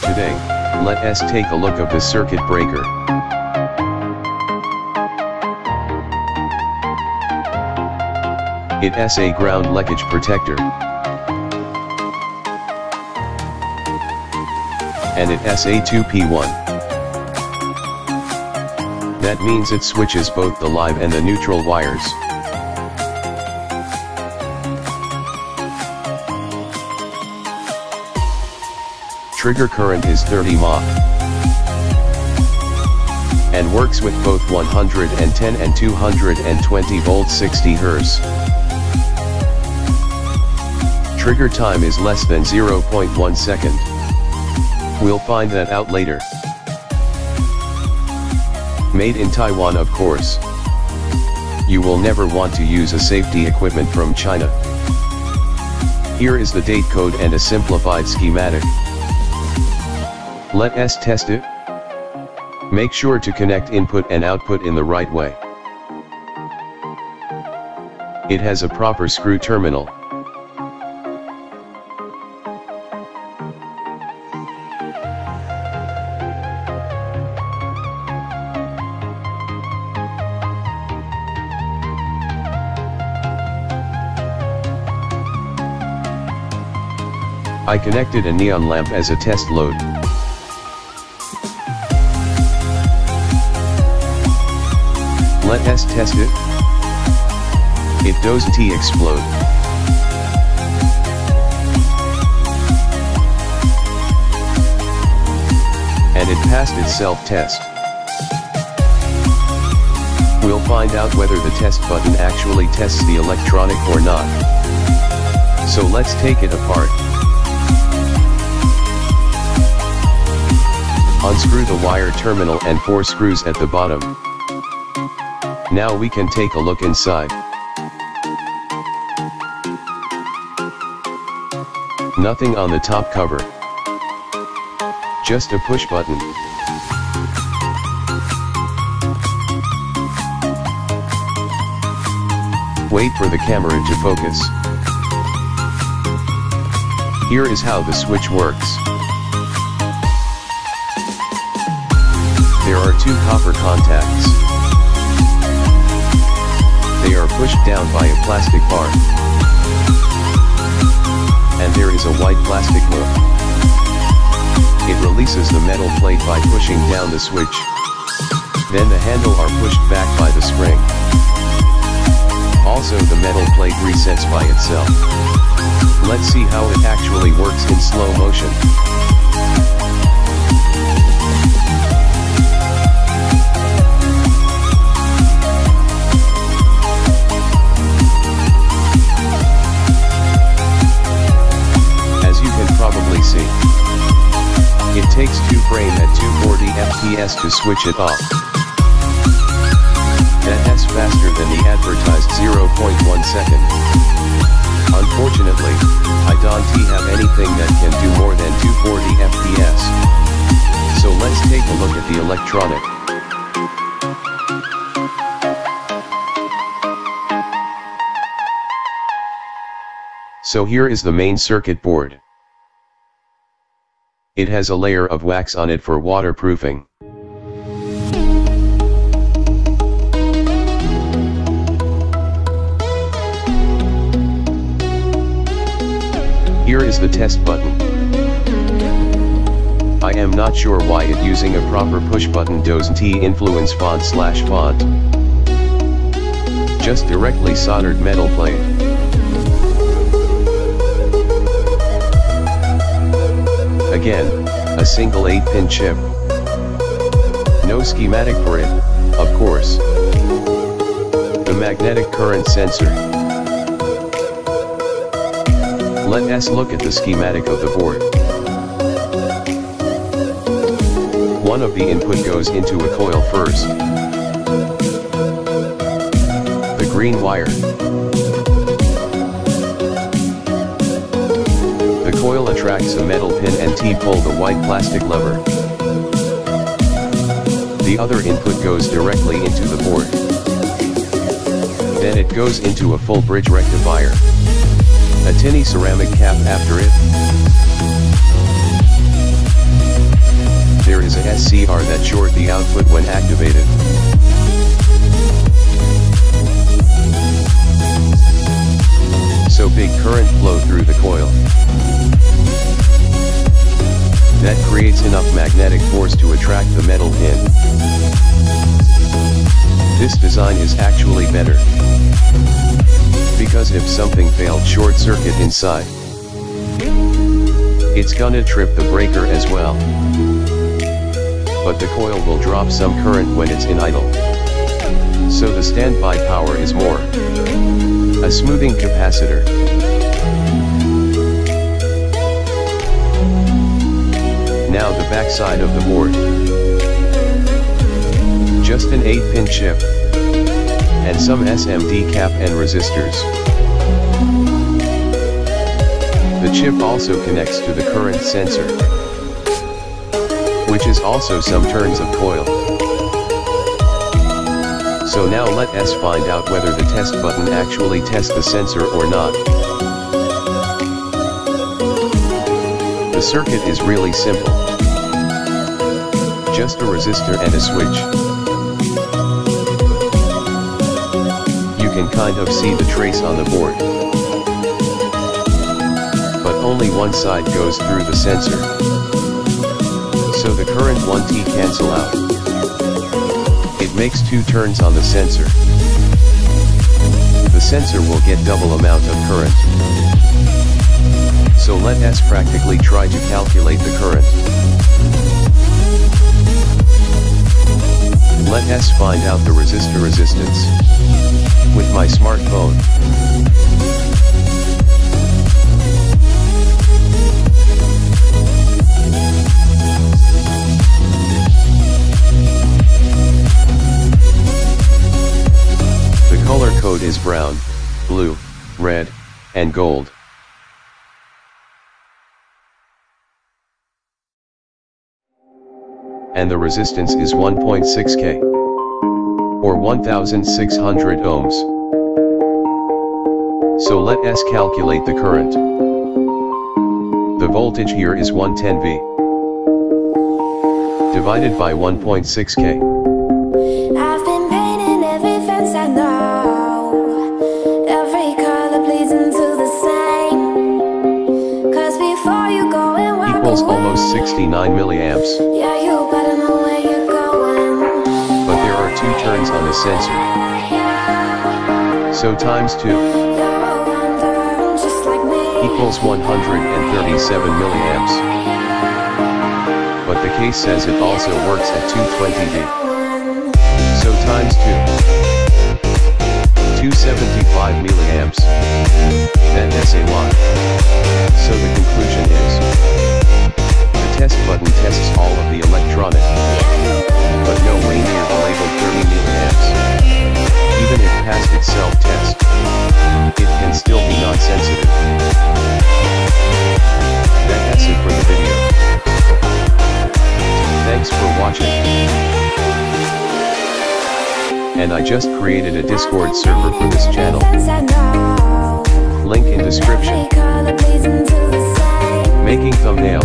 Today, let us take a look of the circuit breaker. It has a ground leakage protector. And it has a 2P1. That means it switches both the live and the neutral wires. Trigger current is 30 mA. And works with both 110 and 220 volts 60 Hz. Trigger time is less than 0.1 second. We'll find that out later. Made in Taiwan, of course. You will never want to use a safety equipment from China. Here is the date code and a simplified schematic. Let us test it. Make sure to connect input and output in the right way. It has a proper screw terminal. I connected a neon lamp as a test load. Let us test it. It doesn't explode. And it passed its self-test. We'll find out whether the test button actually tests the electronic or not. So let's take it apart. Unscrew the wire terminal and 4 screws at the bottom. Now we can take a look inside. Nothing on the top cover. Just a push button. Wait for the camera to focus. Here is how the switch works. There are 2 copper contacts. They are pushed down by a plastic bar. And there is a white plastic hook. It releases the metal plate by pushing down the switch. Then the handle are pushed back by the spring. Also the metal plate resets by itself. Let's see how it actually works in slow motion. Probably see. It takes 2 frames at 240 FPS to switch it off. That's faster than the advertised 0.1 second. Unfortunately, I don't have anything that can do more than 240 FPS. So let's take a look at the electronic. So here is the main circuit board. It has a layer of wax on it for waterproofing. Here is the test button. I am not sure why it using a proper push button doesn't influence font/font. Just directly soldered metal plate. Again, a single 8-pin chip. No schematic for it, of course. The magnetic current sensor. Let us look at the schematic of the board. One of the input goes into a coil first. The green wire. The coil attracts a metal pin and T-pull the white plastic lever. The other input goes directly into the board. Then it goes into a full bridge rectifier. A tinny ceramic cap after it. are that short the output when activated. So big current flow through the coil. That creates enough magnetic force to attract the metal pin. This design is actually better, because if something failed short circuit inside, it's gonna trip the breaker as well. But the coil will drop some current when it's in idle, so the standby power is more. A smoothing capacitor. Now the back side of the board. Just an 8-pin chip, and some SMD cap and resistors. The chip also connects to the current sensor, which is also some turns of coil. So now let us find out whether the test button actually tests the sensor or not. The circuit is really simple. Just a resistor and a switch. You can kind of see the trace on the board, but only one side goes through the sensor, so the current 1T cancel out. It makes 2 turns on the sensor. The sensor will get double amount of current. So let us practically try to calculate the current. Let us find out the resistor resistance with my smartphone. The color code is brown, blue, red, and gold. And the resistance is 1.6K, or 1600 ohms. So let us calculate the current. The voltage here is 110V, divided by 1.6K. I've been painting every fence I know, every color bleeds into the same, 'cause before you go and walk equals away, almost 69 milliamps. yeah, you better know where you're going. But there are 2 turns on the sensor, so times 2 You're a wanderer just like me. equals 137 milliamps. But the case says it also works at 220V. So times 2, 275 milliamps. That's a lot. So the conclusion is, the test button tests all of the electronic, but no way near the labeled 30 milliamps. Even if past its self-test, it can still be non-sensitive. That's it for the video. Thanks for watching. And I just created a Discord server for this channel. Link in description. Making thumbnail.